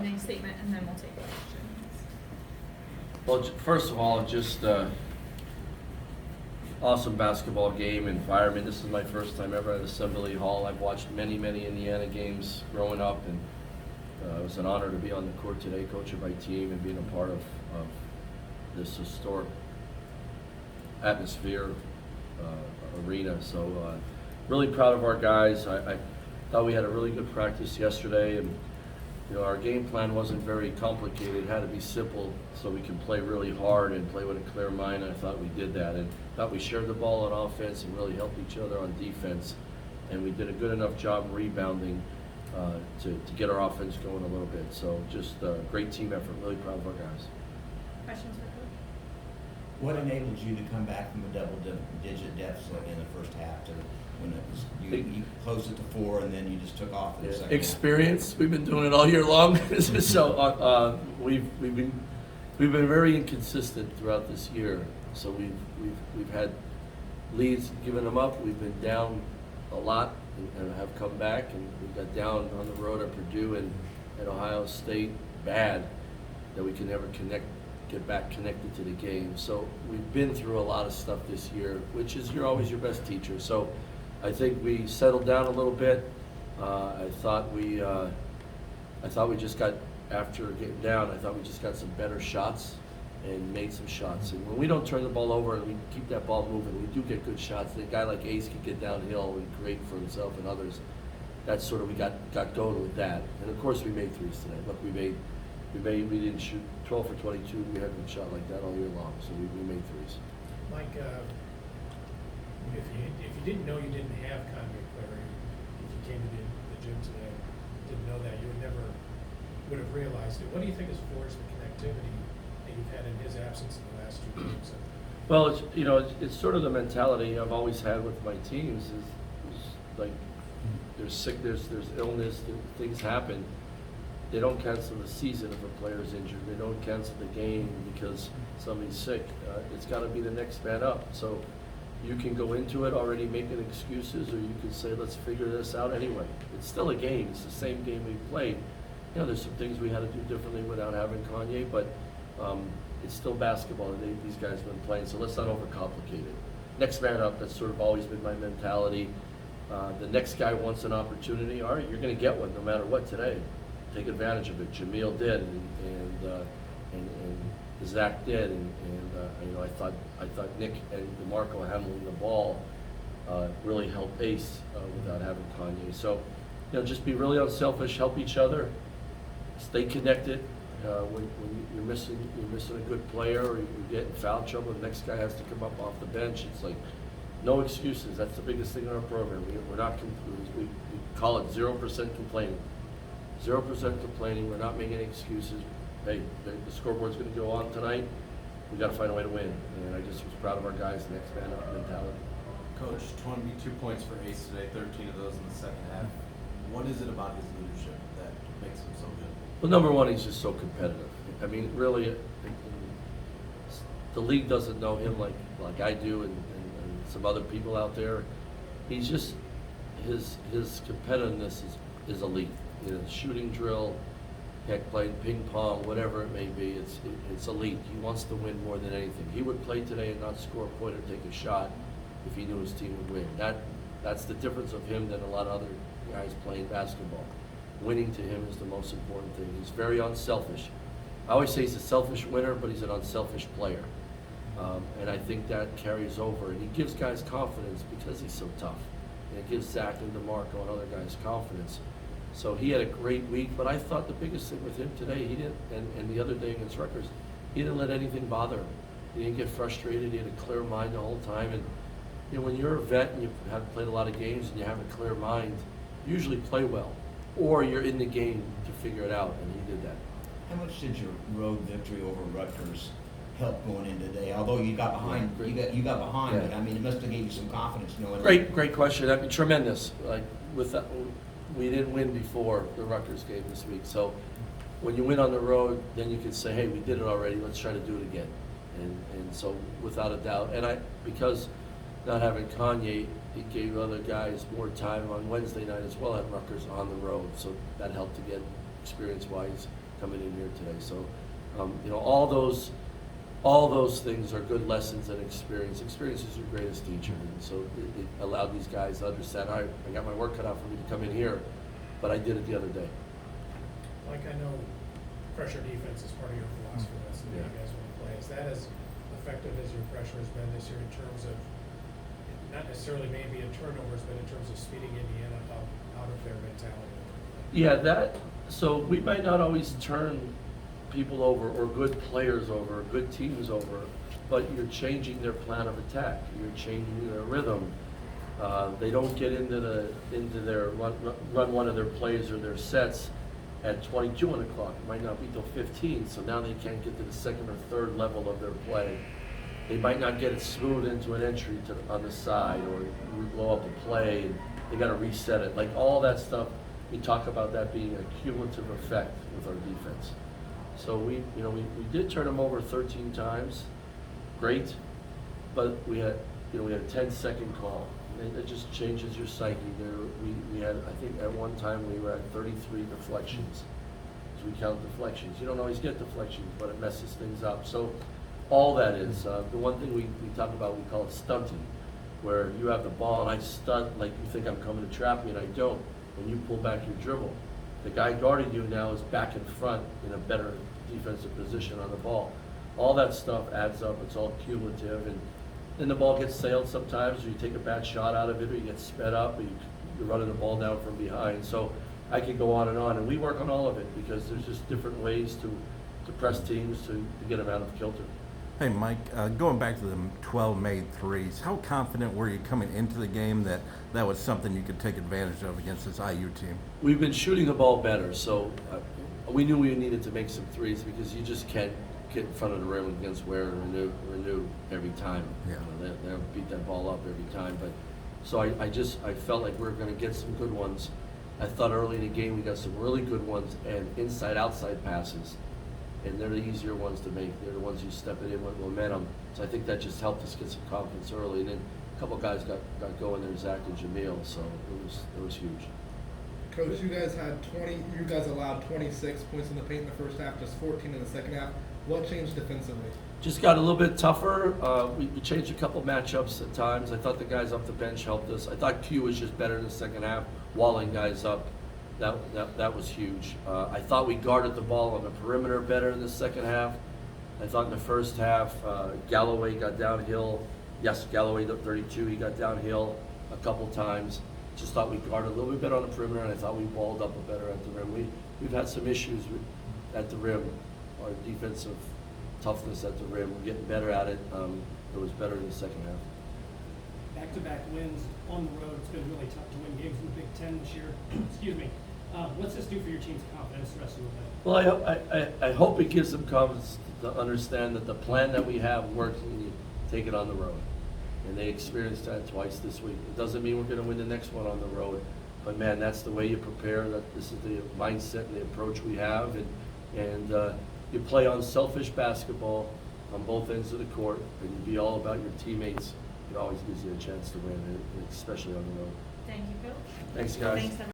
opening statement, and then we'll take questions. Well, first of all, just awesome basketball game environment. This is my first time ever at Assembly Hall. I've watched many Indiana games growing up, and it was an honor to be on the court today, coaching my team and being a part of this historic atmosphere arena. So really proud of our guys. I thought we had a really good practice yesterday, and our game plan wasn't very complicated. It had to be simple so we can play really hard and play with a clear mind. I thought we did that, and thought we shared the ball on offense and really helped each other on defense. And we did a good enough job rebounding to get our offense going a little bit. So just a great team effort. Really proud of our guys. Questions for Coach? What enabled you to come back from a double-digit deficit in the first half to when it was you closed it to 4 and then you just took off in the second Experience. We've been doing it all year long. So we've been very inconsistent throughout this year. So we've had leads, given them up. We've been down a lot and have come back, and we got down on the road at Purdue and at Ohio State bad that we can never get back connected to the game. So we've been through a lot of stuff this year, which is you're always your best teacher. So I think we settled down a little bit. I thought we just got, after getting down, I thought we just got some better shots and made some shots. And when we don't turn the ball over and we keep that ball moving, we do get good shots. A guy like Ace can get downhill and create for himself and others. That's sort of, we got going with that. And of course we made threes today. Look, we didn't shoot 12 for 22. We haven't shot like that all year long. So we made threes. Mike, if you didn't know you didn't have Conway Clary, if you came to the gym today, didn't know that, you would have realized it. What do you think has forged the connectivity that you've had in his absence in the last 2 games? Well, it's sort of the mentality I've always had with my teams is like there's sickness, there's illness, things happen. They don't cancel the season if a player's injured. They don't cancel the game because somebody's sick. It's got to be the next man up. So you can go into it already making excuses, or you can say, let's figure this out anyway. It's still a game. It's the same game we played. There's some things we had to do differently without having Kanye, but it's still basketball. These guys have been playing, so let's not overcomplicate it. Next man up, that's sort of always been my mentality. The next guy wants an opportunity. All right, you're going to get one no matter what today. Take advantage of it. Jameel did, and Zach did, and I thought Nick and DeMarco handling the ball really helped Ace without having Kanye. So, just be really unselfish, help each other, stay connected. When you're missing a good player, or you get in foul trouble, the next guy has to come up off the bench. It's like no excuses. That's the biggest thing in our program. We're not we call it 0% complaining. 0% complaining. We're not making any excuses. Hey, the scoreboard's going to go on tonight. We got to find a way to win. And I just was proud of our guys' next man up mentality. Coach, 22 points for Ace today, 13 of those in the second half. What is it about his leadership that makes him so good? Well, number one, he's just so competitive. I mean, really, the league doesn't know him like I do and some other people out there. He's just, his competitiveness is elite. Shooting drill, heck, playing ping pong, whatever it may be, it's elite. He wants to win more than anything. He would play today and not score a point or take a shot if he knew his team would win. That's the difference of him than a lot of other guys playing basketball. Winning to him is the most important thing. He's very unselfish. I always say he's a selfish winner, but he's an unselfish player. And I think that carries over. And he gives guys confidence because he's so tough. And it gives Zach and DeMarco and other guys confidence. So he had a great week, but I thought the biggest thing with him today, he didn't, and the other day against Rutgers, he didn't let anything bother him. He didn't get frustrated. He had a clear mind the whole time. And when you're a vet and you've played a lot of games and you have a clear mind, you usually play well. Or you're in the game to figure it out, and he did that. How much did your road victory over Rutgers help going into today? Although you got behind, you got behind, Yeah. but I mean, it must have gave you some confidence knowing. Great question. I mean, tremendous. Like with that, we didn't win before the Rutgers game this week. So when you win on the road, then you can say, hey, we did it already. Let's try to do it again. And so without a doubt, and because not having Kanye, it gave other guys more time on Wednesday night as well at Rutgers on the road. So that helped to get experience-wise coming in here today. So, you know, all those things are good lessons and experience. Experience is your greatest teacher, and so it allowed these guys to understand, all right, I got my work cut out for me to come in here, but I did it the other day. Like, I know pressure defense is part of your philosophy, that's the way you Yeah. guys want to play. Is that as effective as your pressure has been this year in terms of, not necessarily maybe in turnovers, but in terms of speeding Indiana out of their mentality? Yeah, so we might not always turn people over or good players over, or good teams over, but you're changing their plan of attack. You're changing their rhythm. They don't get into their run one of their plays or their sets at 22 on the clock. It might not be till 15, so now they can't get to the second or third level of their play. They might not get it smooth into an entry on the side, or blow up a play, and they got to reset it. Like all that stuff, we talk about that being a cumulative effect with our defense. So we did turn them over 13 times, great, but we had a 10-second call. It just changes your psyche. We had, I think at one time we were at 33 deflections. So we count deflections. You don't always get deflections, but it messes things up. So all that is, the one thing we talk about, we call it stunting, where you have the ball and I stunt like you think I'm coming to trap me and I don't, and you pull back your dribble. The guy guarding you now is back in front in a better defensive position on the ball. All that stuff adds up. It's all cumulative, and then the ball gets sailed sometimes, or you take a bad shot out of it, or you get sped up, or you're running the ball down from behind. So I could go on, and we work on all of it because there's just different ways to press teams to get them out of kilter. Hey, Mike, going back to the 12 made threes, how confident were you coming into the game that that was something you could take advantage of against this IU team? We've been shooting the ball better, so we knew we needed to make some threes because you just can't get in front of the rim against Ware and Renew every time. Yeah. They'll beat that ball up every time. But so I felt like we were going to get some good ones. I thought early in the game we got some really good ones and inside-outside passes. And they're the easier ones to make. They're the ones you step it in with momentum. So I think that just helped us get some confidence early. And then a couple guys got going there, Zach and Jamil. So it was huge. Coach, you guys allowed 26 points in the paint in the first half, just 14 in the second half. What changed defensively? Just got a little bit tougher. We changed a couple matchups at times. I thought the guys off the bench helped us. I thought Q was just better in the second half, walling guys up. That was huge. I thought we guarded the ball on the perimeter better in the second half. I thought in the first half, Galloway got downhill. Yes, Galloway, the 32, he got downhill a couple times. Just thought we guarded a little bit better on the perimeter, and I thought we balled up better at the rim. We've had some issues at the rim. Our defensive toughness at the rim, we're getting better at it. It was better in the second half. Back-to-back wins on the road. It's been really tough to win games in the Big Ten this year. Excuse me. What's this do for your team's confidence the rest of the way? Well, I hope it gives them confidence to understand that the plan that we have works when you take it on the road. And they experienced that twice this week. It doesn't mean we're going to win the next one on the road, but man, that's the way you prepare. That this is the mindset and the approach we have, and you play unselfish basketball on both ends of the court, and you be all about your teammates. It always gives you a chance to win, especially on the road. Thank you, Coach. Thanks, guys. Thanks, everyone.